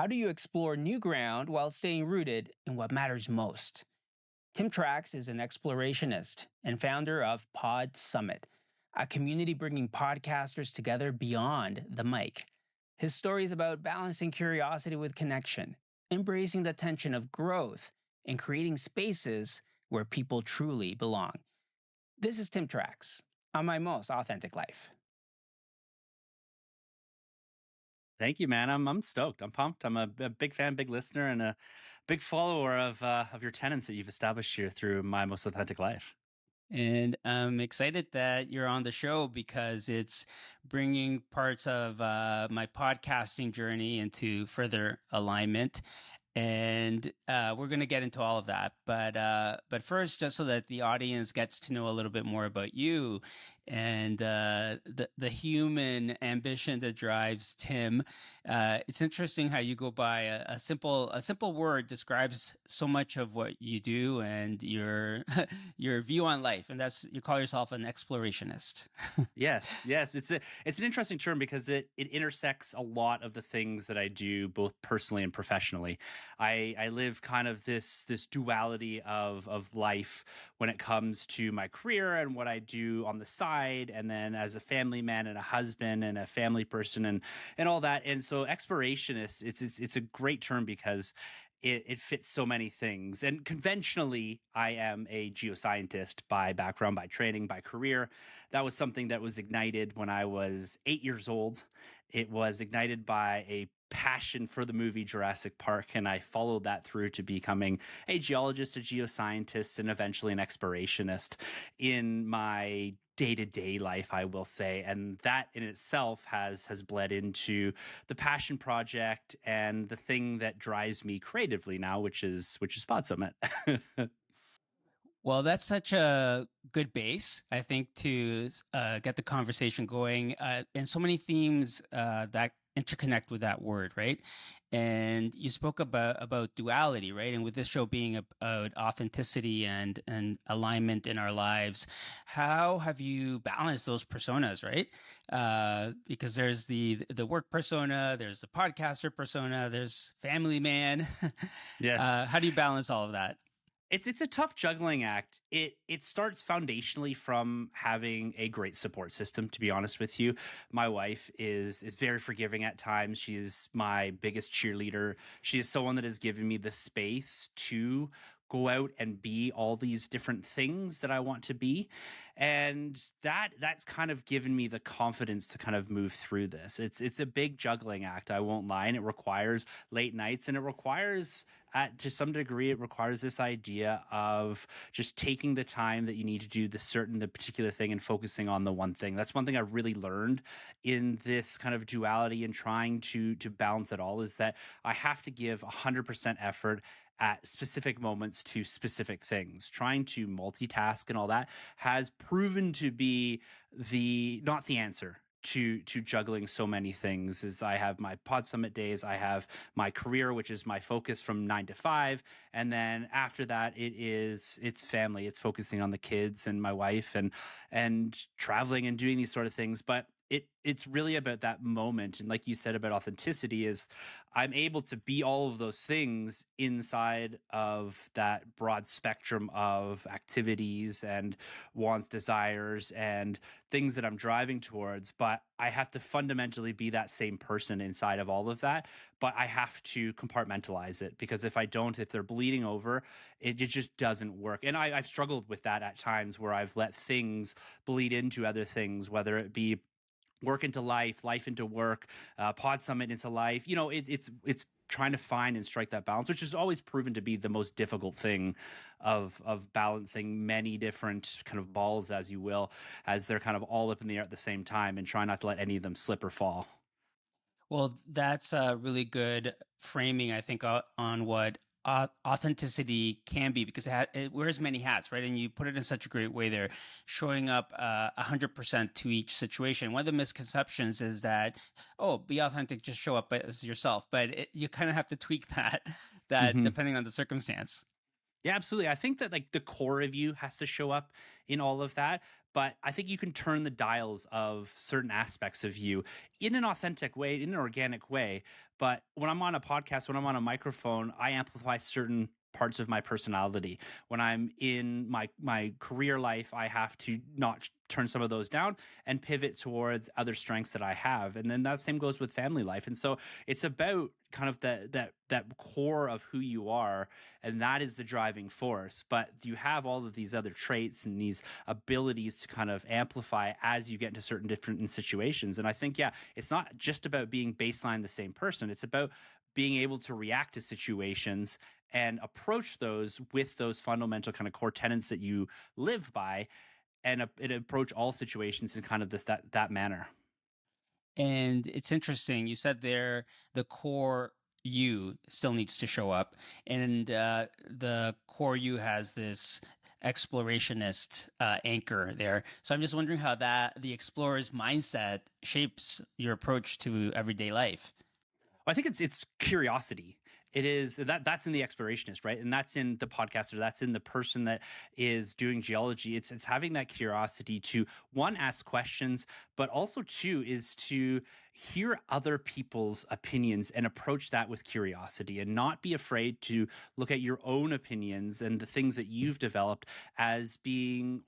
How do you explore new ground while staying rooted in what matters most? Tim Truax is an explorationist and founder of PodSummit, a community bringing podcasters together beyond the mic. His story is about balancing curiosity with connection, embracing the tension of growth, and creating spaces where people truly belong. This is Tim Truax on my most authentic life. Thank you, man. I'm stoked. I'm pumped. I'm a big fan, big listener, and a big follower of your tenets that you've established here through my most authentic life. And I'm excited that you're on the show because it's bringing parts of my podcasting journey into further alignment. And we're going to get into all of that. But first, just so that the audience gets to know a little bit more about you and the human ambition that drives Tim. It's interesting how you go by a simple word describes so much of what you do and your your view on life, and that's you call yourself an explorationist. Yes, yes. It's an interesting term because it intersects a lot of the things that I do both personally and professionally. I live kind of this duality of life when it comes to my career and what I do on the side, and then as a family man and a husband and a family person and all that. And so explorationist, it's a great term because it fits so many things. And conventionally, I am a geoscientist by background, by training, by career. That was something that was ignited when I was 8 years old. It was ignited by a passion for the movie Jurassic Park, and I followed that through to becoming a geologist, a geoscientist, and eventually an explorationist in my day-to-day life, I will say. And that in itself has bled into the passion project and the thing that drives me creatively now, which is PodSummit. Well, that's such a good base, I think, to get the conversation going. And so many themes that interconnect with that word, right? And you spoke about duality, right? And with this show being about authenticity and alignment in our lives, how have you balanced those personas, right? Because there's the work persona, there's the podcaster persona, there's family man. Yes. How do you balance all of that? It's a tough juggling act. It starts foundationally from having a great support system, to be honest with you. My wife is very forgiving at times. She's my biggest cheerleader. She is someone that has given me the space to go out and be all these different things that I want to be. And that's kind of given me the confidence to kind of move through this. It's a big juggling act, I won't lie, and it requires late nights, and it requires to some degree it requires this idea of just taking the time that you need to do the particular thing and focusing on the one thing. That's one thing I really learned in this kind of duality and trying to balance it all, is that I have to give 100% effort at specific moments to specific things. Trying to multitask and all that has proven to be the not the answer to juggling so many things. Is I have my Pod Summit days, I have my career, which is my focus from 9 to 5, and then after that, it's family. It's focusing on the kids and my wife and traveling and doing these sort of things. But it's really about that moment, and like you said about authenticity, is I'm able to be all of those things inside of that broad spectrum of activities and wants, desires, and things that I'm driving towards. But I have to fundamentally be that same person inside of all of that. But I have to compartmentalize it, because if I don't, if they're bleeding over, it just doesn't work. And I've struggled with that at times where I've let things bleed into other things, whether it be work into life, life into work, Pod Summit into life. It's trying to find and strike that balance, which has always proven to be the most difficult thing of balancing many different kind of balls, as you will, as they're kind of all up in the air at the same time, and try not to let any of them slip or fall. Well, that's a really good framing, I think, on what authenticity can be, because it wears many hats, right? And you put it in such a great way there, showing up 100% to each situation. One of the misconceptions is that, oh, be authentic, just show up as yourself. But you kind of have to tweak that hmm depending on the circumstance. Yeah, absolutely. I think that like the core of you has to show up in all of that, but I think you can turn the dials of certain aspects of you in an authentic way, in an organic way. But when I'm on a podcast, when I'm on a microphone, I amplify certain parts of my personality. When I'm in my career life, I have to not turn some of those down and pivot towards other strengths that I have. And then that same goes with family life. And so it's about kind of that core of who you are, and that is the driving force. But you have all of these other traits and these abilities to kind of amplify as you get into certain different situations. And I think, yeah, it's not just about being baseline the same person. It's about being able to react to situations and approach those with those fundamental kind of core tenets that you live by, and approach all situations in kind of that manner. And it's interesting. You said there the core you still needs to show up, and the core you has this explorationist anchor there. So I'm just wondering how that the explorer's mindset shapes your approach to everyday life. I think it's curiosity. It is that's in the explorationist, right? And that's in the podcaster, that's in the person that is doing geology. It's having that curiosity to, one, ask questions, but also two is to hear other people's opinions and approach that with curiosity, and not be afraid to look at your own opinions and the things that you've developed as being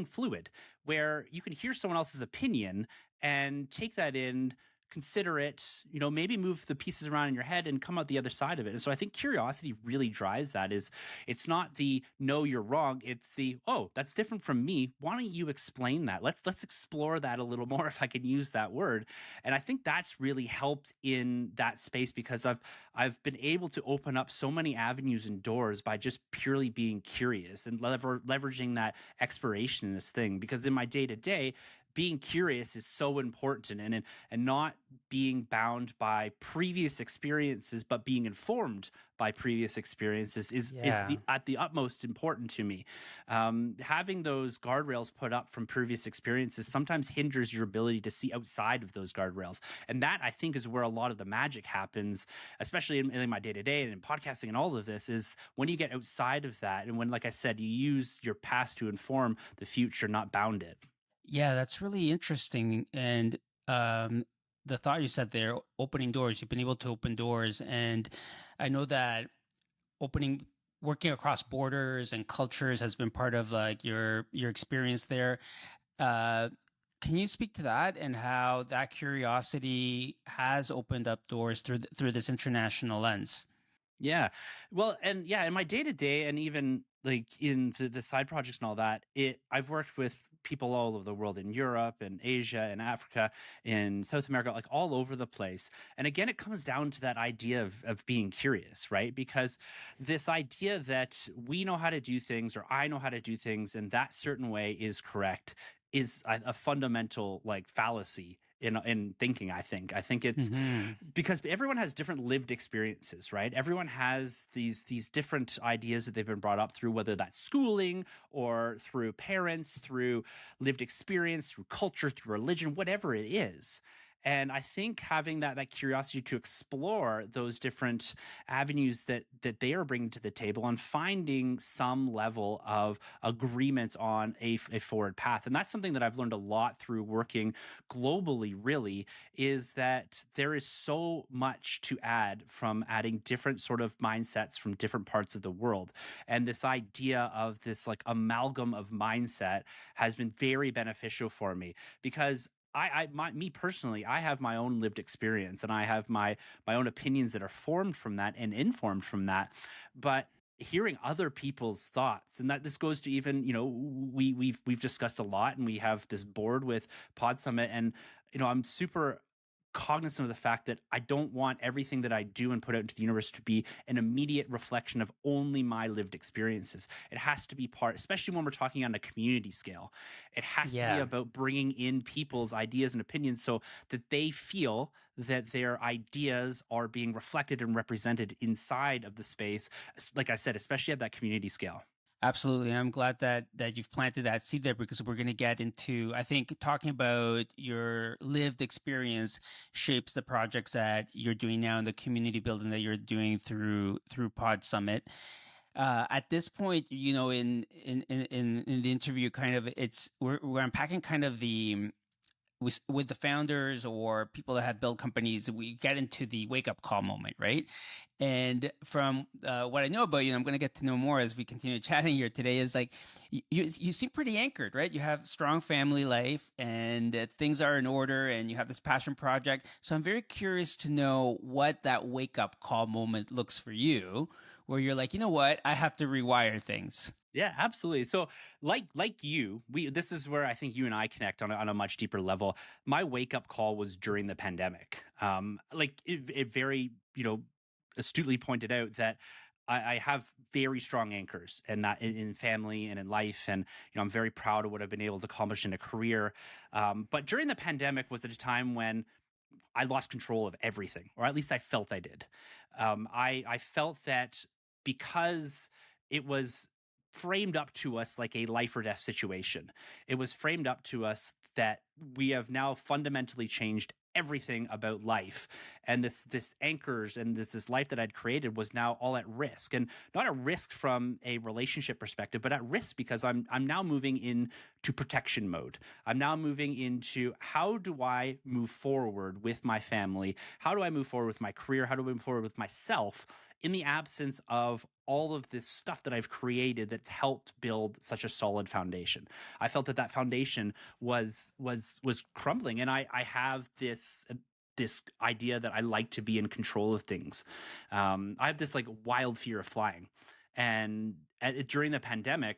fluid, where you can hear someone else's opinion and take that in, consider it, maybe move the pieces around in your head and come out the other side of it. And so I think curiosity really drives that. Is it's not the no, you're wrong, it's the, oh, that's different from me. Why don't you explain that? Let's explore that a little more, if I can use that word. And I think that's really helped in that space, because I've been able to open up so many avenues and doors by just purely being curious and leveraging that exploration in this thing. Because in my day to day, being curious is so important, and not being bound by previous experiences, but being informed by previous experiences is Yeah. the at the utmost important to me. Having those guardrails put up from previous experiences sometimes hinders your ability to see outside of those guardrails, and that, I think, is where a lot of the magic happens, especially in my day to day and in podcasting and all of this, is when you get outside of that, and when, like I said, you use your past to inform the future, not bound it. Yeah, that's really interesting. And um, the thought you said there, opening doors, you've been able to open doors. And I know that opening, working across borders and cultures has been part of like your experience there. Uh, can you speak to that and how that curiosity has opened up doors through this international lens? Yeah. Well, and yeah, in my day to day, and even like in the side projects and all that, I've worked with people all over the world, in Europe and Asia and Africa, in South America, like all over the place. And again, it comes down to that idea of being curious, right? Because this idea that we know how to do things, or I know how to do things, and that certain way is correct, is a fundamental like fallacy in thinking. I think it's Hmm. because everyone has different lived experiences, right? Everyone has these different ideas that they've been brought up through, whether that's schooling or through parents, through lived experience, through culture, through religion, whatever it is. And I think having that curiosity to explore those different avenues that they are bringing to the table, and finding some level of agreement on a forward path. And that's something that I've learned a lot through working globally, really, is that there is so much to add from adding different sort of mindsets from different parts of the world. And this idea of this like amalgam of mindset has been very beneficial for me, because me personally, I have my own lived experience, and I have my own opinions that are formed from that and informed from that. But hearing other people's thoughts, and that this goes to, even, we've discussed a lot, and we have this board with PodSummit, and I'm super cognizant of the fact that I don't want everything that I do and put out into the universe to be an immediate reflection of only my lived experiences. It has to be part, especially when we're talking on a community scale, it has to be Yeah. about bringing in people's ideas and opinions, so that they feel that their ideas are being reflected and represented inside of the space, like I said, especially at that community scale. Absolutely. I'm glad that you've planted that seed there, because we're going to get into, I think, talking about your lived experience shapes the projects that you're doing now and the community building that you're doing through Pod Summit. At this point, in the interview, kind of we're unpacking kind of the with the founders or people that have built companies, we get into the wake up call moment, right? And from what I know about you, and I'm going to get to know more as we continue chatting here today, is like you seem pretty anchored, right? You have strong family life, and things are in order, and you have this passion project. So I'm very curious to know what that wake up call moment looks for you, where you're like, you know what, I have to rewire things. Yeah, absolutely. So, like you, we this is where I think you and I connect on a much deeper level. My wake up call was during the pandemic. Like it very astutely pointed out that I have very strong anchors, and that in family and in life, and I'm very proud of what I've been able to accomplish in a career. But during the pandemic was at a time when I lost control of everything, or at least I felt I did. I felt that because it was framed up to us like a life or death situation, it was framed up to us that we have now fundamentally changed everything about life, and this anchors and this life that I'd created was now all at risk, and not at risk from a relationship perspective, but at risk because I'm now moving into protection mode. I'm now moving into, how do I move forward with my family? How do I move forward with my career? How do I move forward with myself in the absence of all of this stuff that I've created that's helped build such a solid foundation? I felt that foundation was crumbling, and I have this idea that I like to be in control of things. I have this like wild fear of flying, and during the pandemic,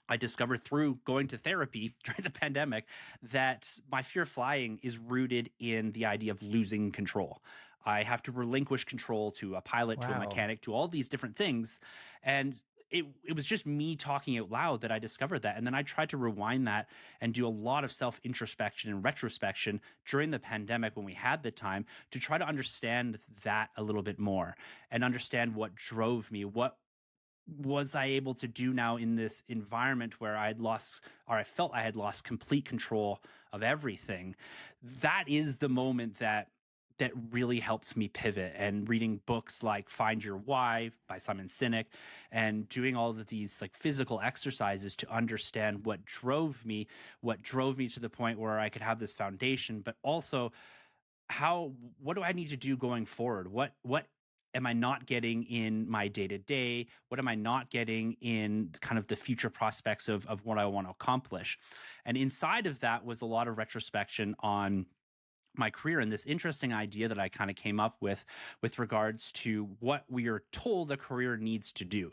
I discovered through going to therapy during the pandemic that my fear of flying is rooted in the idea of losing control. I have to relinquish control to a pilot, to a Wow. mechanic, to all these different things. And it was just me talking out loud that I discovered that. And then I tried to rewind that and do a lot of self introspection and retrospection during the pandemic when we had the time to try to understand that a little bit more and understand what drove me, what was I able to do now in this environment where I had lost, or I felt I had lost complete control of everything. That is the moment that really helped me pivot, and reading books like Find Your Why by Simon Sinek and doing all of these like physical exercises to understand what drove me to the point where I could have this foundation, but also how what do I need to do going forward? What am I not getting in my day to day? What am I not getting in kind of the future prospects of what I want to accomplish? And inside of that was a lot of retrospection on my career, and this interesting idea that I kind of came up with regards to what we are told a career needs to do.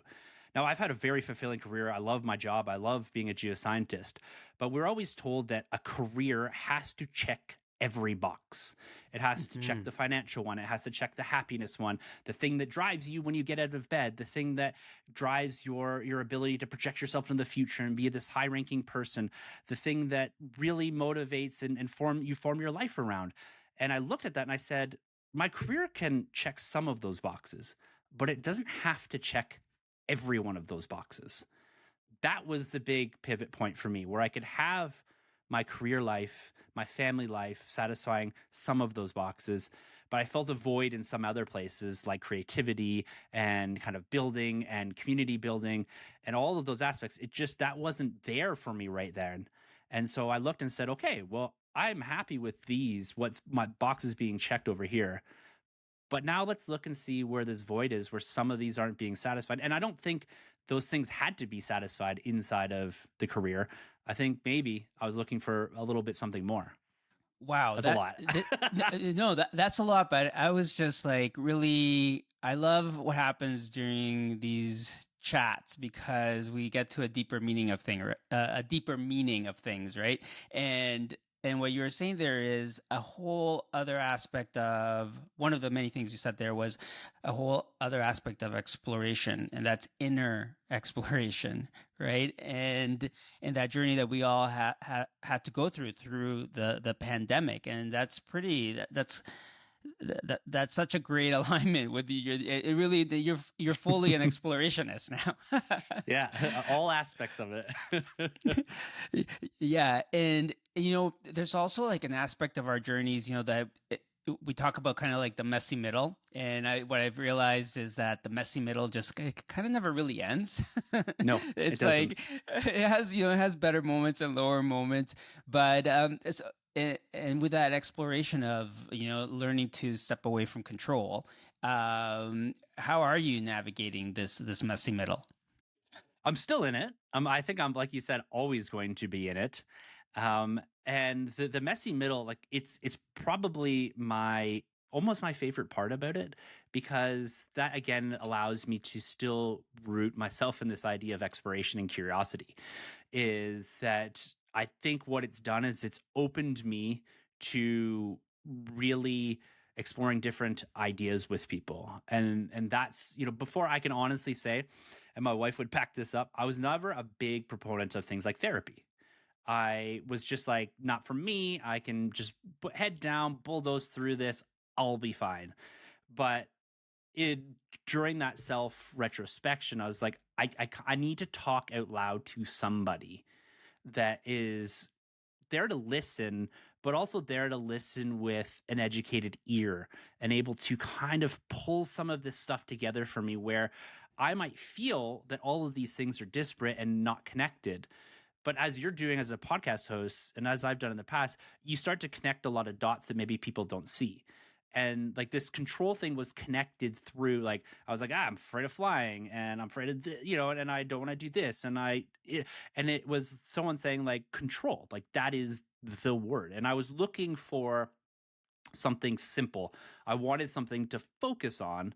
Now, I've had a very fulfilling career. I love my job. I love being a geoscientist, but we're always told that a career has to check every box. It has to check Mhm. the financial one. It has to check the happiness one, the thing that drives you when you get out of bed, the thing that drives your ability to project yourself in the future and be this high ranking person, the thing that really motivates and form your life around. And I looked at that and I said, my career can check some of those boxes, but it doesn't have to check every one of those boxes. That was the big pivot point for me, where I could have my career life, my family life satisfying some of those boxes, but I felt a void in some other places like creativity and kind of building and community building and all of those aspects. It just, that wasn't there for me right then. And so I looked and said, okay, well, I'm happy with these, what's my boxes being checked over here. But now let's look and see where this void is, where some of these aren't being satisfied. And I don't think those things had to be satisfied inside of the career. I think maybe I was looking for a little bit something more. Wow, That's a lot. no, that's a lot, but I was just like really, I love what happens during these chats because we get to a deeper meaning of a deeper meaning of things, right? And what you were saying there is a whole other aspect of one of the many things you said there was a whole other aspect of exploration, and that's inner exploration, right? And in that journey that we all had to go through the pandemic, and that's that's such a great alignment with you. It really you're fully an explorationist now. Yeah, all aspects of it. Yeah, and there's also like an aspect of our journeys, we talk about kind of like the messy middle, and what I've realized is that the messy middle just kind of never really ends. No, it It's doesn't. like it has better moments and lower moments, but And with that exploration of, learning to step away from control, how are you navigating this messy middle? I'm still in it. I think I'm, like you said, always going to be in it. And the messy middle, like it's probably my almost my favorite part about it, because that again allows me to still root myself in this idea of exploration and curiosity. Is that I think what it's done is it's opened me to really exploring different ideas with people. And that's, before I can honestly say, and my wife would back this up, I was never a big proponent of things like therapy. I was just like, not for me. I can just put head down, bulldoze through this. I'll be fine. But it during that self retrospection, I was like, I need to talk out loud to somebody that is there to listen, but also there to listen with an educated ear and able to kind of pull some of this stuff together for me, where I might feel that all of these things are disparate and not connected. But as you're doing as a podcast host, and as I've done in the past, you start to connect a lot of dots that maybe people don't see. And like this control thing was connected through, like, I was like, I'm afraid of flying, and I'm afraid of, and I don't want to do this. And it was someone saying, like, control, like that is the word. And I was looking for something simple. I wanted something to focus on.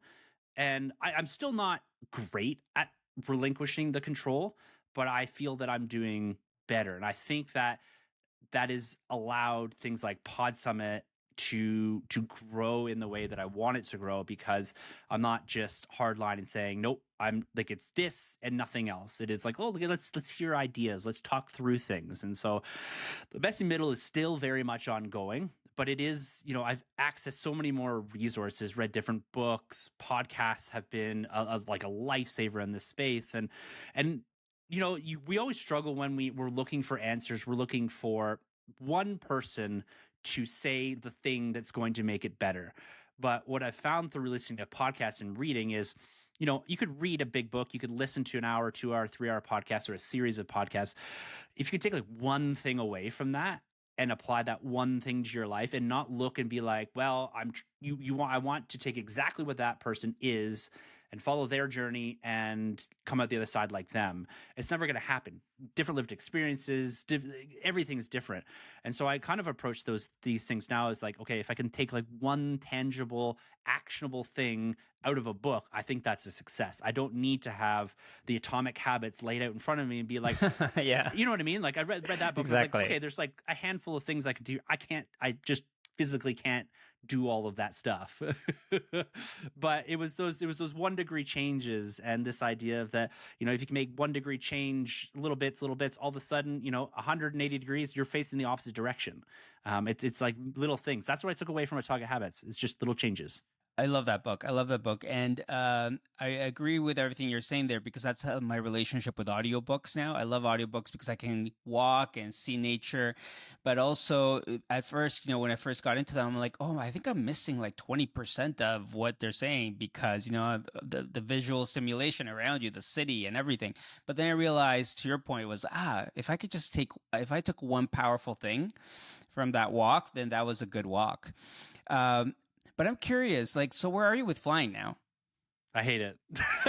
And I'm still not great at relinquishing the control, but I feel that I'm doing better. And I think that that has allowed things like PodSummit to grow in the way that I want it to grow, because I'm not just hardline and saying, nope, I'm like, it's this and nothing else. It is like, oh, let's hear ideas, let's talk through things. And so the messy middle is still very much ongoing, but it is, I've accessed so many more resources, read different books, podcasts have been like a lifesaver in this space. And we always struggle when we're looking for answers. We're looking for one person to say the thing that's going to make it better. But what I've found through listening to podcasts and reading is, you could read a big book, you could listen to an hour, 2 hour, 3 hour podcast, or a series of podcasts. If you could take like one thing away from that and apply that one thing to your life, and not look and be like, well, I want to take exactly what that person is and follow their journey and come out the other side like them. It's never going to happen. Different lived experiences, everything's different. And so I kind of approach these things now as like, okay, if I can take like one tangible, actionable thing out of a book, I think that's a success. I don't need to have the atomic habits laid out in front of me and be like, Yeah, you know what I mean? Like I read that book and it's like, exactly. okay, there's like a handful of things I can do. I just physically can't do all of that stuff. But it was those 1 degree changes, and this idea of that, if you can make 1 degree change, little bits, all of a sudden, 180 degrees, you're facing the opposite direction. It's like little things. That's what I took away from Atomic Habits. It's just little changes. I love that book. I love that book. And I agree with everything you're saying there, because that's how my relationship with audiobooks now. I love audiobooks because I can walk and see nature. But also, at first, when I first got into them, I'm like, oh, I think I'm missing like 20% of what they're saying, because, the visual stimulation around you, the city and everything. But then I realized, to your point, was, if I took one powerful thing from that walk, then that was a good walk. Um, but I'm curious, like, so where are you with flying now? I hate it.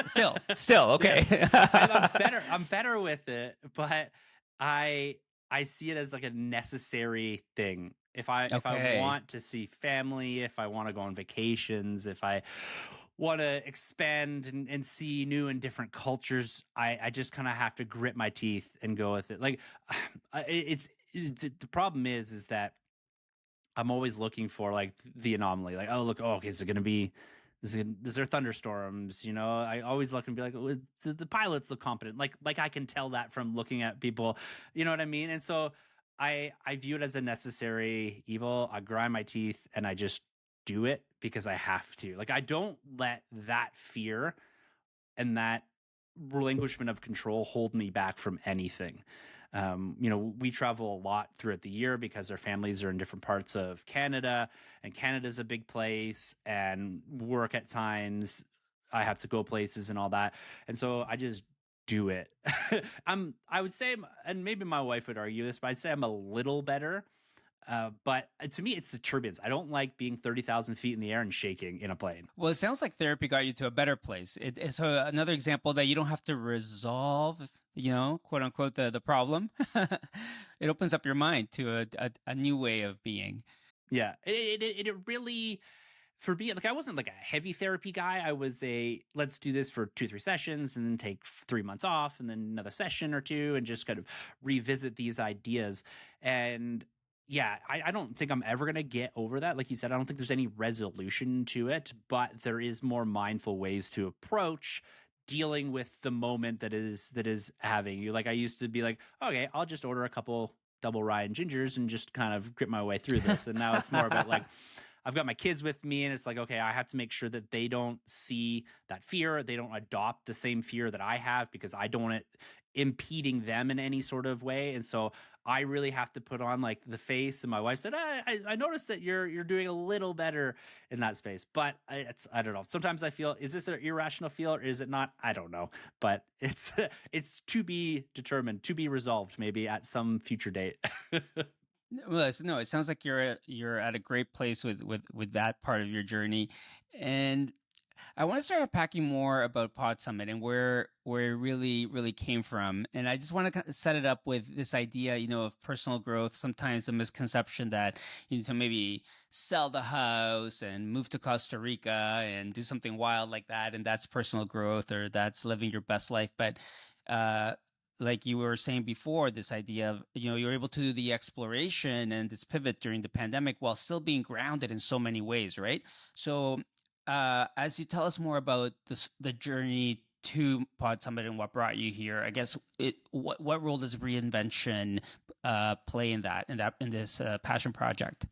Still, Yes, okay. I'm better. I'm better with it, but I I see it as like a necessary thing. If I Okay. want to see family, if I want to go on vacations, if I want to expand and see new and different cultures, I just kind of have to grit my teeth and go with it. Like, it's the problem is that I'm always looking for like the anomaly. Like, oh look, oh, okay, is it going to be? Is there thunderstorms? I always look and be like, oh, the pilots look competent. Like I can tell that from looking at people. You know what I mean? And so I view it as a necessary evil. I grind my teeth and I just do it because I have to. Like I don't let that fear and that relinquishment of control hold me back from anything. We travel a lot throughout the year because our families are in different parts of Canada, and Canada's a big place, and work at times. I have to go places and all that. And so I just do it. I would say, and maybe my wife would argue this, but I'd say I'm a little better But to me, it's the turbulence. I don't like being 30,000 feet in the air and shaking in a plane. Well, it sounds like therapy got you to a better place. It's another example that you don't have to resolve, quote unquote, the problem. It opens up your mind to a new way of being. Yeah, it really, for me, like I wasn't like a heavy therapy guy. I was a let's do this for 2 3 sessions and then take 3 months off and then another session or two and just kind of revisit these ideas. And yeah, I don't think I'm ever gonna get over that. Like you said, I don't think there's any resolution to it, but there is more mindful ways to approach dealing with the moment that is having you. Like I used to be like, okay, I'll just order a couple double rye and gingers and just kind of grip my way through this. And now it's more about like I've got my kids with me, and it's like, okay, I have to make sure that they don't see that fear. They don't adopt the same fear that I have because I don't want it impeding them in any sort of way. And so I really have to put on like the face. And my wife said, I noticed that you're doing a little better in that space. But I don't know. Sometimes I feel, is this an irrational feel or is it not? I don't know. But it's it's to be determined, to be resolved, maybe at some future date. Well, no, it sounds like you're at a great place with that part of your journey, and I want to start unpacking more about PodSummit and where it really came from. And I just want to set it up with this idea, of personal growth. Sometimes the misconception that you need to maybe sell the house and move to Costa Rica and do something wild like that, and that's personal growth or that's living your best life. But like you were saying before, this idea of, you're able to do the exploration and this pivot during the pandemic while still being grounded in so many ways, right? So as you tell us more about the journey to Pod Summit and what brought you here, I guess what role does reinvention play in this passion project?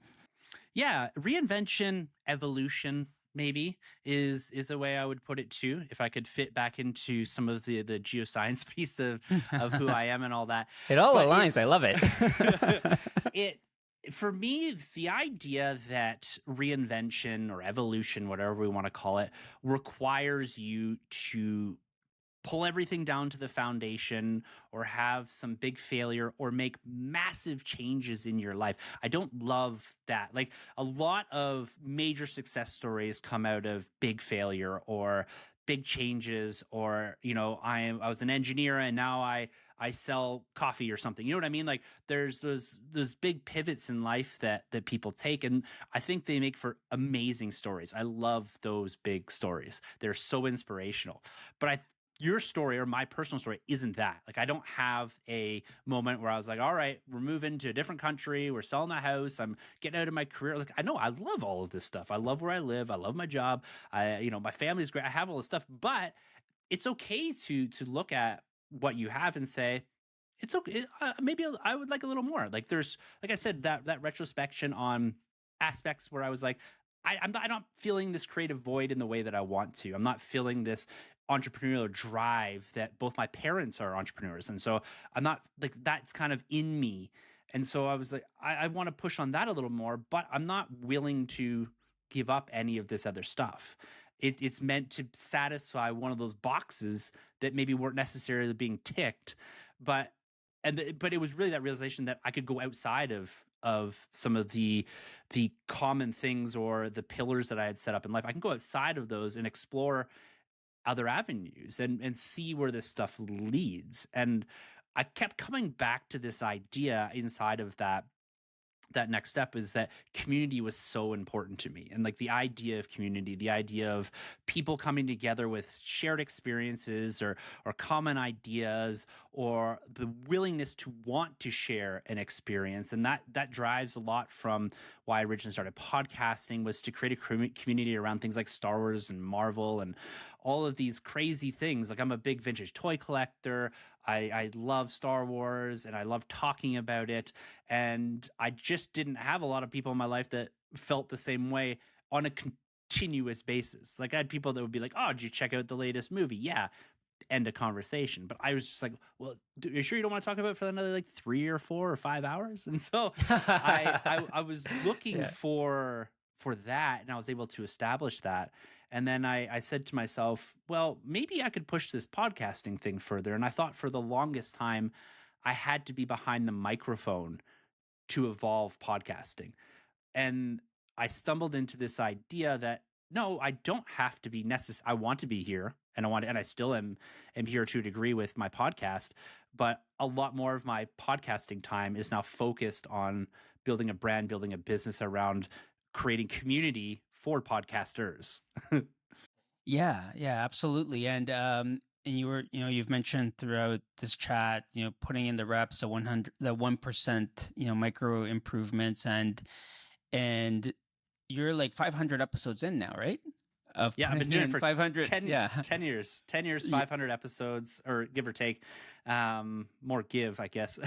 Yeah, reinvention, evolution, maybe is a way I would put it too. If I could fit back into some of the geoscience piece of who I am and all that. It all But aligns. I love it. it for me, the idea that reinvention or evolution, whatever we want to call it, requires you to pull everything down to the foundation or have some big failure or make massive changes in your life. I don't love that. Like a lot of major success stories come out of big failure or big changes or I was an engineer and now I sell coffee or something. You know what I mean? Like there's those big pivots in life that people take and I think they make for amazing stories. I love those big stories. They're so inspirational. But your story or my personal story isn't that. Like I don't have a moment where I was like, all right, we're moving to a different country, we're selling the house, I'm getting out of my career. Like I know I love all of this stuff. I love where I live, I love my job. My family's great. I have all this stuff, but it's okay to look at what you have and say, it's okay. Maybe I would like a little more. Like there's, like I said, that retrospection on aspects where I was like, I'm not feeling this creative void in the way that I want to. I'm not feeling this entrepreneurial drive that both my parents are entrepreneurs, and so I'm not like that's kind of in me. And so I was like, I want to push on that a little more, but I'm not willing to give up any of this other stuff. It's meant to satisfy one of those boxes that maybe weren't necessarily being ticked, but but it was really that realization that I could go outside of some of the common things or the pillars that I had set up in life. I can go outside of those and explore other avenues and see where this stuff leads. And I kept coming back to this idea inside of that next step is that community was so important to me, and like the idea of community, the idea of people coming together with shared experiences or common ideas or the willingness to want to share an experience. And that drives a lot from why I originally started podcasting, was to create a community around things like Star Wars and Marvel and all of these crazy things. Like I'm a big vintage toy collector. I love Star Wars and I love talking about it. And I just didn't have a lot of people in my life that felt the same way on a continuous basis. Like I had people that would be like, "Oh, did you check out the latest movie?" Yeah, end of conversation. But I was just like, "Well, are you sure you don't want to talk about it for another like 3 or 4 or 5 hours?" And so I was looking Yeah. for that, and I was able to establish that. And then I said to myself, well, maybe I could push this podcasting thing further. And I thought for the longest time, I had to be behind the microphone to evolve podcasting. And I stumbled into this idea that no, I don't have to be necessary. I want to be here, and I still am here to a degree with my podcast. But a lot more of my podcasting time is now focused on building a brand, building a business around creating community for podcasters. Yeah, yeah, absolutely. And you've mentioned throughout this chat, putting in the reps, the 1%, micro improvements, and you're like 500 episodes in now, right? Of Yeah, I've been putting doing it in for 500. 10, Yeah. 10 years. 10 years, Ye- 500 episodes, or give or take. More give, I guess.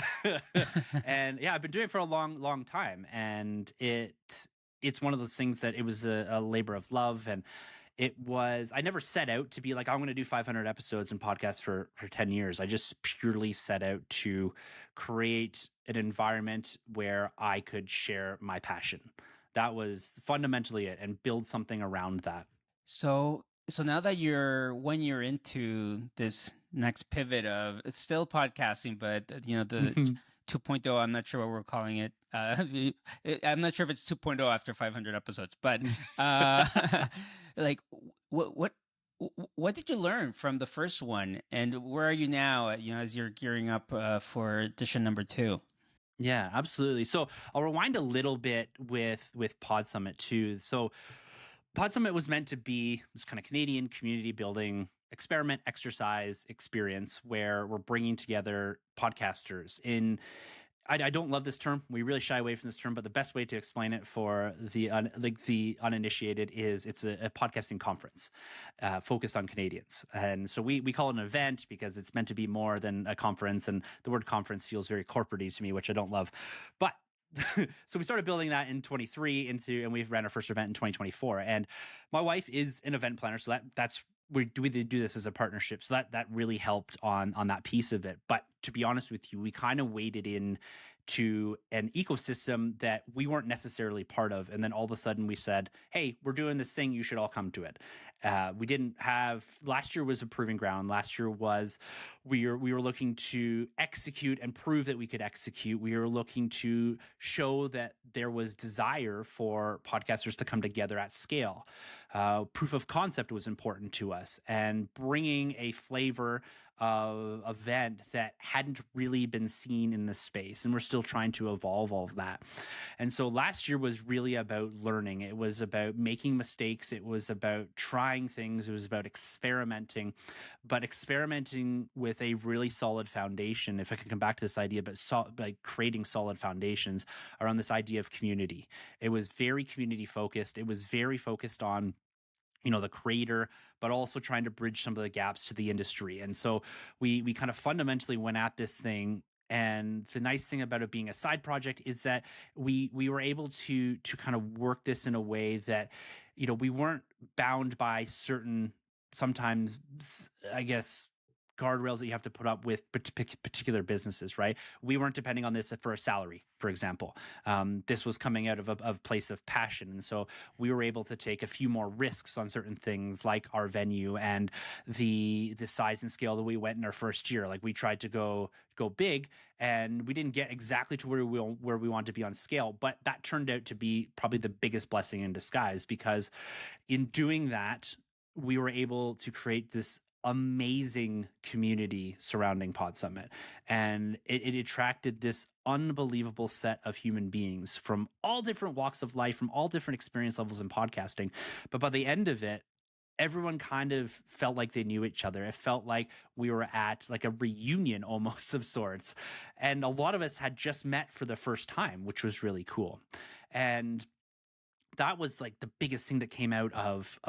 And yeah, I've been doing it for a long, long time. And it's one of those things that it was a labor of love. And I never set out to be like, I'm going to do 500 episodes and podcasts for 10 years. I just purely set out to create an environment where I could share my passion. That was fundamentally it, and build something around that. So now that you're 1 year into this next pivot of it's still podcasting, but the 2.0, I'm not sure what we're calling it. I'm not sure if it's 2.0 after 500 episodes, but like what what did you learn from the first one, and where are you now? As you're gearing up for edition number two. Yeah, absolutely. So I'll rewind a little bit with PodSummit too. So PodSummit was meant to be this kind of Canadian community building experiment exercise experience where we're bringing together podcasters in. I don't love this term. We really shy away from this term, but the best way to explain it for the uninitiated is it's a podcasting conference focused on Canadians. And so we call it an event because it's meant to be more than a conference. And the word conference feels very corporate-y to me, which I don't love. But so we started building that in 23 and we've ran our first event in 2024. And my wife is an event planner, so that's we do this as a partnership, so that really helped on that piece of it. But to be honest with you, we kind of waded in to an ecosystem that we weren't necessarily part of, and then all of a sudden we said, hey, we're doing this thing, you should all come to it. We didn't have Last year was a proving ground. Last year was we were looking to execute and prove that we could execute. We were looking to show that there was desire for podcasters to come together at scale. Proof of concept was important to us, and bringing a flavor of event that hadn't really been seen in the space. And we're still trying to evolve all of that. And so last year was really about learning. It was about making mistakes. It was about trying things. It was about experimenting, but experimenting with a really solid foundation. If I can come back to this idea, but like creating solid foundations around this idea of community. It was very community focused. It was very focused on the creator, but also trying to bridge some of the gaps to the industry. And so we kind of fundamentally went at this thing. And the nice thing about it being a side project is that we were able to kind of work this in a way that we weren't bound by certain, sometimes, I guess, guardrails that you have to put up with particular businesses, right? We weren't depending on this for a salary, for example. This was coming out of a place of passion. And so we were able to take a few more risks on certain things, like our venue and the size and scale that we went in our first year. Like, we tried to go big, and we didn't get exactly to where we wanted to be on scale, but that turned out to be probably the biggest blessing in disguise, because in doing that, we were able to create this amazing community surrounding PodSummit. And it attracted this unbelievable set of human beings from all different walks of life, from all different experience levels in podcasting. But by the end of it, everyone kind of felt like they knew each other. It felt like we were at like a reunion almost of sorts. And a lot of us had just met for the first time, which was really cool. And that was like the biggest thing that came out of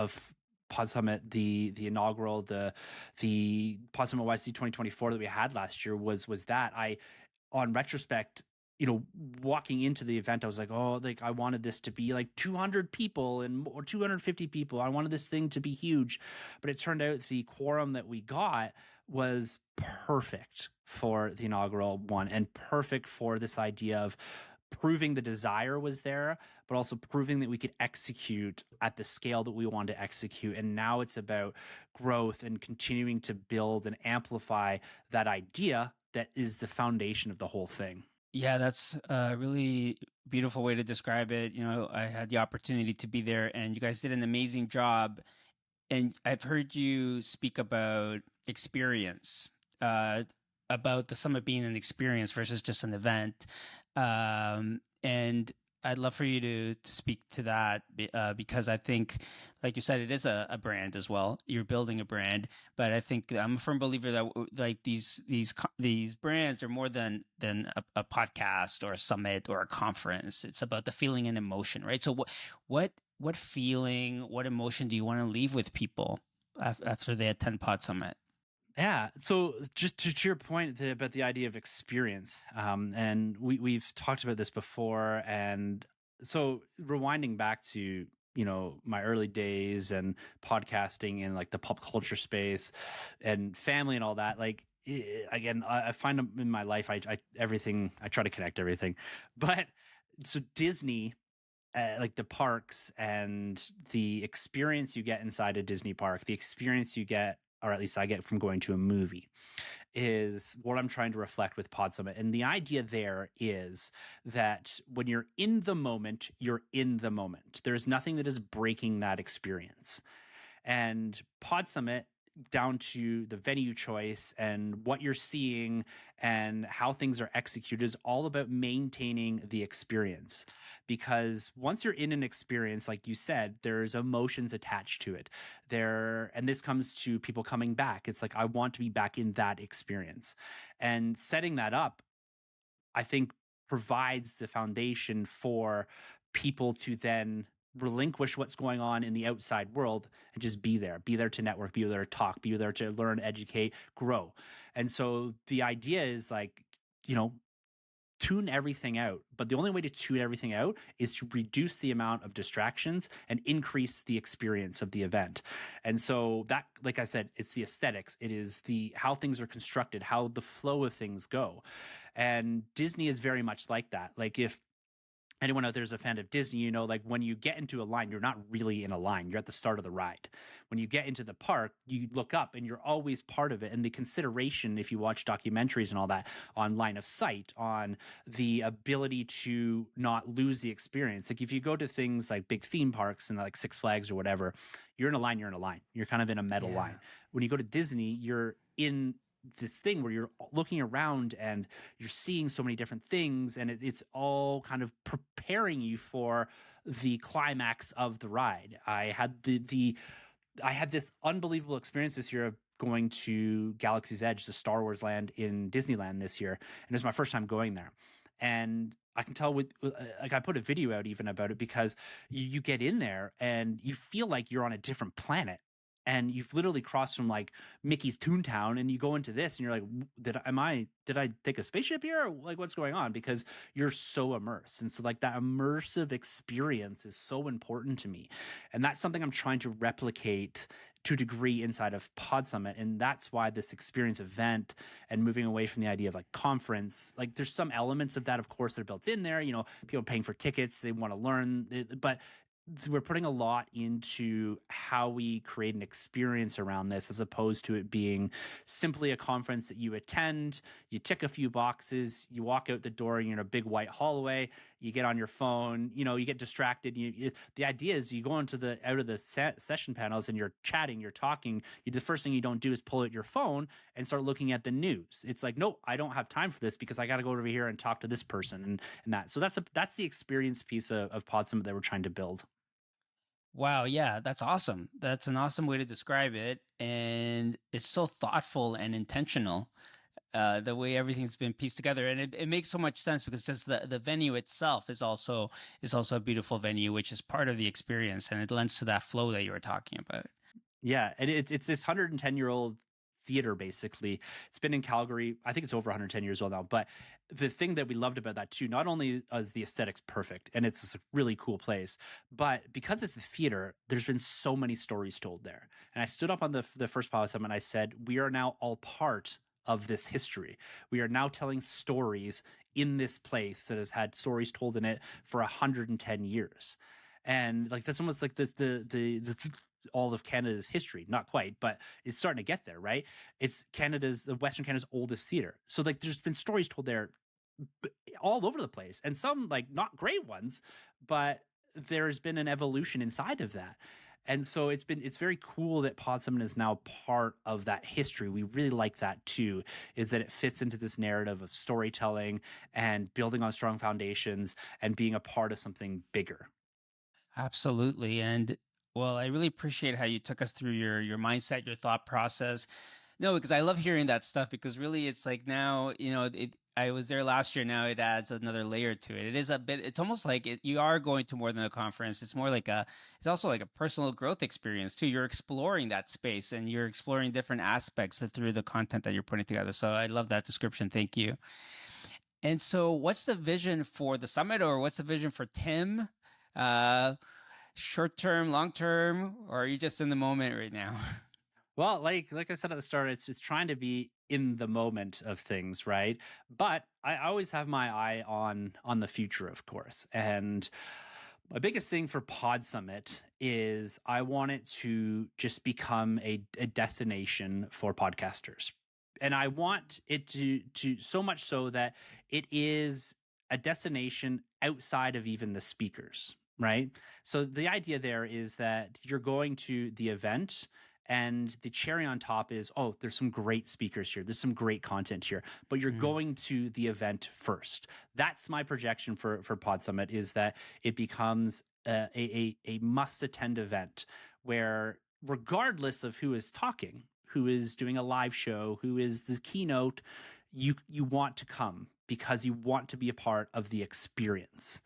PodSummit, the inaugural, the PodSummit YC 2024 that we had last year was that on retrospect, walking into the event, I was like, oh, like I wanted this to be like 200 people or 250 people. I wanted this thing to be huge, but it turned out the quorum that we got was perfect for the inaugural one, and perfect for this idea of proving the desire was there, but also proving that we could execute at the scale that we wanted to execute. And now it's about growth and continuing to build and amplify that idea that is the foundation of the whole thing. Yeah, that's a really beautiful way to describe it. You know, I had the opportunity to be there, and you guys did an amazing job. And I've heard you speak about experience, uh, about the summit being an experience versus just an event. And I'd love for you to speak to that because I think, like you said, it is a brand as well. You're building a brand, but I think I'm a firm believer that like these brands are more than a podcast or a summit or a conference. It's about the feeling and emotion, right? So what feeling, what emotion do you want to leave with people after they attend Pod Summit? Yeah. So just to your point about the idea of experience, and we've talked about this before, and so rewinding back to my early days and podcasting in like the pop culture space and family and all that, like again, I find in my life, I everything I try to connect everything, but so Disney, like the parks and the experience you get inside a Disney park, the experience you get, or at least I get from going to a movie, is what I'm trying to reflect with Pod Summit. And the idea there is that when you're in the moment, you're in the moment. There's nothing that is breaking that experience. And Pod Summit, down to the venue choice and what you're seeing and how things are executed, is all about maintaining the experience. Because once you're in an experience, like you said, there's emotions attached to it. And this comes to people coming back. It's like, I want to be back in that experience. And setting that up, I think, provides the foundation for people to then relinquish what's going on in the outside world and just be there to network, be there to talk, be there to learn, educate, grow. And so the idea is like, you know, tune everything out. But the only way to tune everything out is to reduce the amount of distractions and increase the experience of the event. And so that, like I said, it's the aesthetics, it is the how things are constructed, how the flow of things go. And Disney is very much like that. Like if anyone out there is a fan of Disney, like when you get into a line, you're not really in a line. You're at the start of the ride. When you get into the park, you look up and you're always part of it. And the consideration, if you watch documentaries and all that, on line of sight, on the ability to not lose the experience. Like if you go to things like big theme parks and like Six Flags or whatever, you're in a line, you're in a line. You're kind of in a metal Yeah. line. When you go to Disney, you're in this thing where you're looking around and you're seeing so many different things, and it's all kind of preparing you for the climax of the ride. I had this unbelievable experience this year of going to Galaxy's Edge, the Star Wars land in Disneyland this year, and it was my first time going there. And I can tell like I put a video out even about it, because you get in there and you feel like you're on a different planet. And you've literally crossed from like Mickey's Toontown, and you go into this, and you're like, did I take a spaceship here? Or, like, what's going on?" Because you're so immersed, and so like that immersive experience is so important to me, and that's something I'm trying to replicate to a degree inside of Pod Summit. And that's why this experience event, and moving away from the idea of like conference, like there's some elements of that, of course, that are built in there. People paying for tickets, they want to learn, but we're putting a lot into how we create an experience around this, as opposed to it being simply a conference that you attend, you tick a few boxes, you walk out the door, you're in a big white hallway, you get on your phone, you get distracted. The idea is you go into the out of the session panels and you're chatting, you're talking. The first thing you don't do is pull out your phone and start looking at the news. It's like, no, I don't have time for this, because I got to go over here and talk to this person, and that. So that's the experience piece of Pod Summit that we're trying to build. Wow, yeah, that's awesome. That's an awesome way to describe it, and it's so thoughtful and intentional. The way everything's been pieced together, and it makes so much sense because just the venue itself is also a beautiful venue, which is part of the experience, and it lends to that flow that you were talking about. Yeah, and it's this 110-year-old theater basically. It's been in Calgary. I think it's over 110 years old now. But the thing that we loved about that too, not only is the aesthetics perfect and it's a really cool place, but because it's the theater, there's been so many stories told there. And I stood up on the first PodSummit and I said, we are now all part of this history. We are now telling stories in this place that has had stories told in it for 110 years. And like that's almost like the all of Canada's history. Not quite, but it's starting to get there, right? It's the Western Canada's oldest theater. So like there's been stories told there all over the place, and some like not great ones, but there's been an evolution inside of that. And so it's very cool that PodSummit is now part of that history. We really like that too, is that it fits into this narrative of storytelling and building on strong foundations and being a part of something bigger. Absolutely. And well, I really appreciate how you took us through your mindset, your thought process. No, because I love hearing that stuff because really it's like now, I was there last year. Now it adds another layer to it. It is a bit, it's almost like you are going to more than a conference. It's more like it's also like a personal growth experience too. You're exploring that space and you're exploring different aspects through the content that you're putting together. So I love that description. Thank you. And so what's the vision for the summit or what's the vision for Tim? Uh, Short term, long term, or are you just in the moment right now? Well, like I said at the start, it's trying to be in the moment of things, right? But I always have my eye on the future, of course. And my biggest thing for Pod Summit is I want it to just become a destination for podcasters. And I want it to so much so that it is a destination outside of even the speakers, right? So the idea there is that you're going to the event and the cherry on top is, oh, there's some great speakers here. There's some great content here, but you're Mm, going to the event first. That's my projection for Pod Summit, is that it becomes a must attend event where, regardless of who is talking, who is doing a live show, who is the keynote, you want to come because you want to be a part of the experience.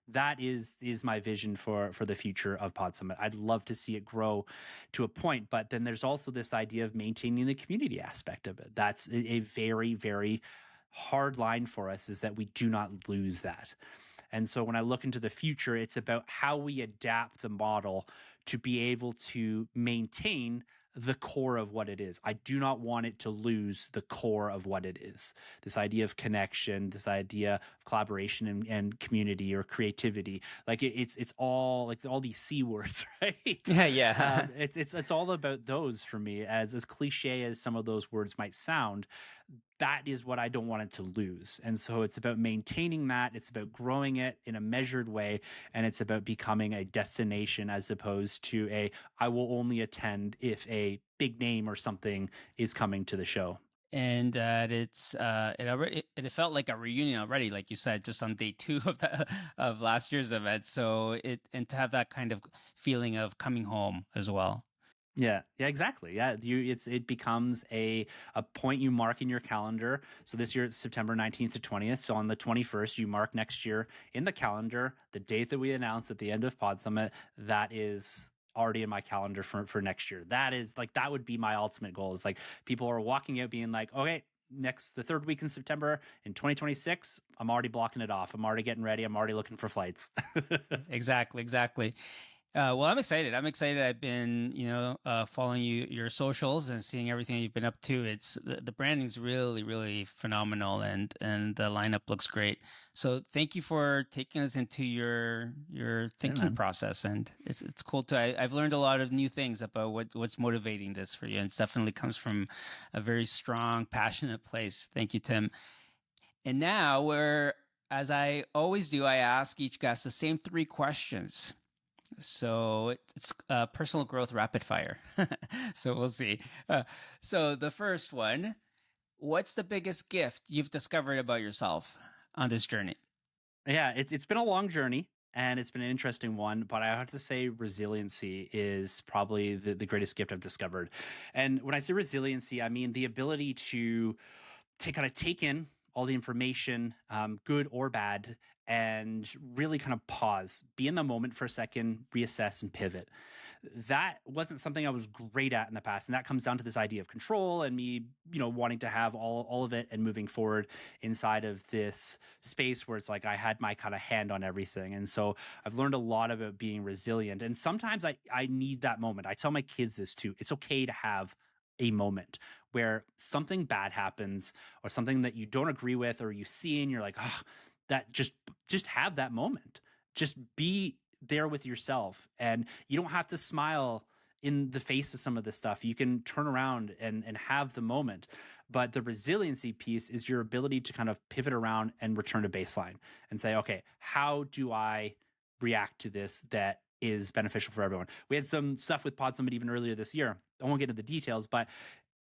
That is my vision for the future of Pod Summit. I'd love to see it grow to a point, but then there's also this idea of maintaining the community aspect of it. That's a very, very hard line for us, is that we do not lose that. And so when I look into the future, it's about how we adapt the model to be able to maintain the core of what it is. I do not want it to lose the core of what it is. This idea of connection, this idea of collaboration and community or creativity. Like it's all like all these C words, right? yeah, yeah. It's all about those for me. As cliche as some of those words might sound, that is what I don't want it to lose. And so it's about maintaining that. It's about growing it in a measured way. And it's about becoming a destination as opposed to I will only attend if a big name or something is coming to the show. And it felt like a reunion already, like you said, just on day two of last year's event. So and to have that kind of feeling of coming home as well. Yeah, exactly. Yeah, it becomes a point you mark in your calendar. So this year it's September 19th to 20th. So on the 21st, you mark next year in the calendar the date that we announced at the end of Pod Summit. That is already in my calendar for next year. That is like that would be my ultimate goal. Is like people are walking out being like, okay, the third week in September in 2026, I'm already blocking it off. I'm already getting ready. I'm already looking for flights. Exactly, exactly. Well, I'm excited. I'm excited. I've been, following your socials and seeing everything you've been up to. It's the branding's really, really phenomenal, and the lineup looks great. So thank you for taking us into your Yeah, thinking man. process, and it's cool too. I've learned a lot of new things about what's motivating this for you, and it definitely comes from a very strong, passionate place. Thank you, Tim. And now as I always do, I ask each guest the same three questions. So it's personal growth rapid fire. So we'll see. So the first one, what's the biggest gift you've discovered about yourself on this journey? Yeah, it's been a long journey and it's been an interesting one, but I have to say resiliency is probably the greatest gift I've discovered. And when I say resiliency, I mean the ability to take in all the information, good or bad, and really kind of pause, be in the moment for a second, reassess and pivot. That wasn't something I was great at in the past. And that comes down to this idea of control and me, wanting to have all of it and moving forward inside of this space where it's like I had my kind of hand on everything. And so I've learned a lot about being resilient. And sometimes I need that moment. I tell my kids this too. It's okay to have a moment where something bad happens or something that you don't agree with or you see and you're like, oh, that just have that moment. Just be there with yourself, and you don't have to smile in the face of some of this stuff. You can turn around and have the moment. But the resiliency piece is your ability to kind of pivot around and return to baseline and say, okay, how do I react to this that is beneficial for everyone? We had some stuff with PodSummit even earlier this year. I won't get into the details, but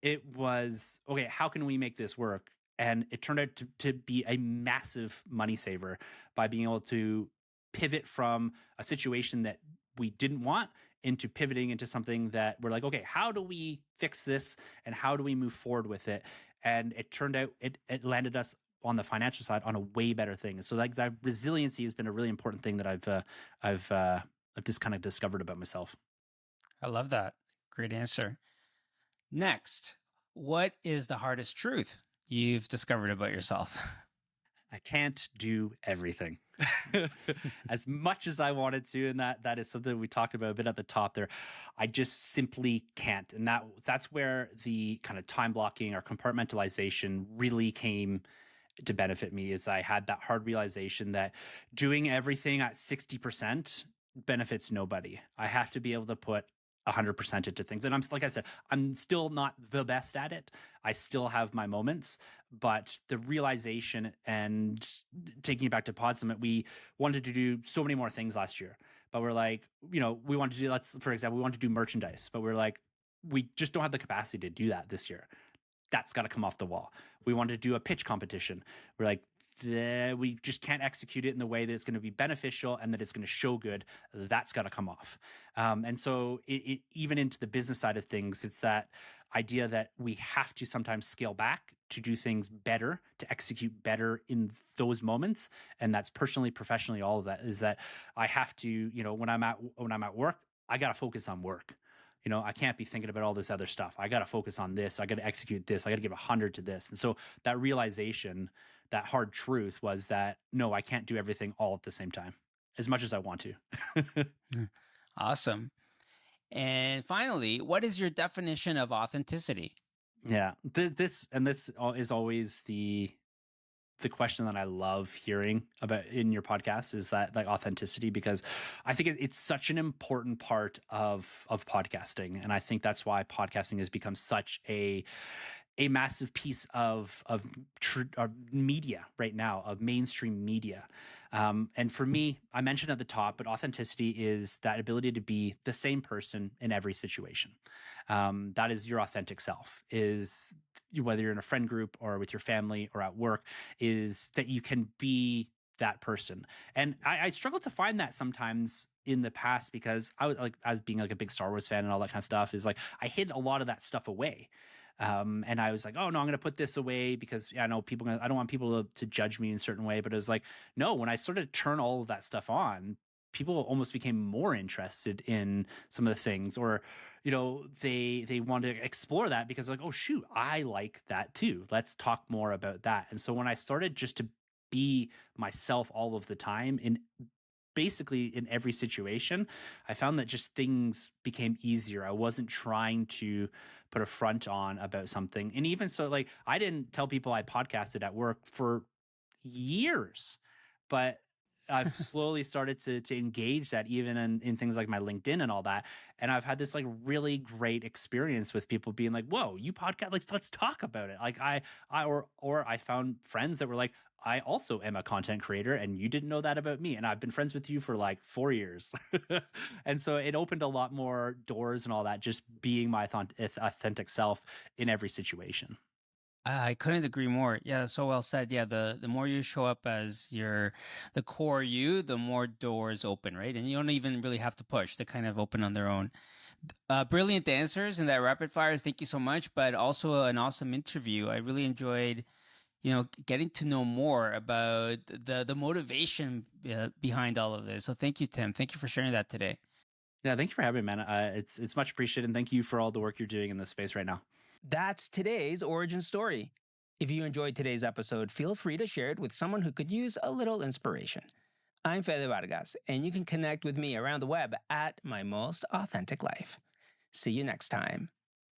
it was, okay, how can we make this work? And it turned out to be a massive money saver by being able to pivot from a situation that we didn't want into pivoting into something that we're like, okay, how do we fix this and how do we move forward with it? And it turned out it landed us on the financial side on a way better thing. So like that resiliency has been a really important thing that I've just kind of discovered about myself. I love that. Great answer. Next, what is the hardest truth you've discovered about yourself? I can't do everything as much as I wanted to, and that is something we talked about a bit at the top there. I just simply can't, and that's where the kind of time blocking or compartmentalization really came to benefit me. Is I had that hard realization that doing everything at 60% benefits nobody. I have to be able to put 100% into things. And I'm like I said, I'm still not the best at it. I still have my moments, but the realization and taking it back to PodSummit, we wanted to do so many more things last year. But we're like, we wanted to do, for example, we wanted to do merchandise, but we're like, we just don't have the capacity to do that this year. That's got to come off the wall. We wanted to do a pitch competition. We're like, we just can't execute it in the way that it's going to be beneficial and that it's going to show good. That's got to come off. And so even into the business side of things, it's that idea that we have to sometimes scale back to do things better, to execute better in those moments. And that's personally, professionally, all of that is that I have to, when I'm at work, I got to focus on work. I can't be thinking about all this other stuff. I got to focus on this. I got to execute this. I got to give 100 to this. And so that realization, that hard truth was that, no, I can't do everything all at the same time as much as I want to. Awesome. And finally, what is your definition of authenticity? Yeah, this is always the question that I love hearing about in your podcast is that like authenticity, because I think it's such an important part of podcasting, and I think that's why podcasting has become such a massive piece of media right now, of mainstream media. And for me, I mentioned at the top, but authenticity is that ability to be the same person in every situation. That is your authentic self, is whether you're in a friend group or with your family or at work, is that you can be that person. And I struggle to find that sometimes in the past, because I was like, as being like a big Star Wars fan and all that kind of stuff, is like I hid a lot of that stuff away. And I was like, oh no, I'm going to put this away because I know I don't want people to judge me in a certain way. But it was like, no, when I started to turn all of that stuff on, people almost became more interested in some of the things, or, they want to explore that because like, oh shoot, I like that too. Let's talk more about that. And so when I started just to be myself all of the time in basically in every situation, I found that just things became easier. I wasn't trying to put a front on about something. And even so, like I didn't tell people I podcasted at work for years, but I've slowly started to engage that even in things like my LinkedIn and all that. And I've had this like really great experience with people being like, whoa, you podcast, like, let's talk about it. Like or I found friends that were like, I also am a content creator and you didn't know that about me. And I've been friends with you for like 4 years. And so it opened a lot more doors and all that, just being my authentic self in every situation. I couldn't agree more. Yeah, so well said. Yeah, the more you show up as the core you, the more doors open, right? And you don't even really have to push; they kind of open on their own. Brilliant answers in that rapid fire. Thank you so much, but also an awesome interview. I really enjoyed, getting to know more about the motivation behind all of this. So thank you, Tim. Thank you for sharing that today. Yeah, thank you for having me, man. It's much appreciated, and thank you for all the work you're doing in this space right now. That's today's origin story. If you enjoyed today's episode, feel free to share it with someone who could use a little inspiration. I'm Fede Vargas, and you can connect with me around the web at My Most Authentic Life. See you next time.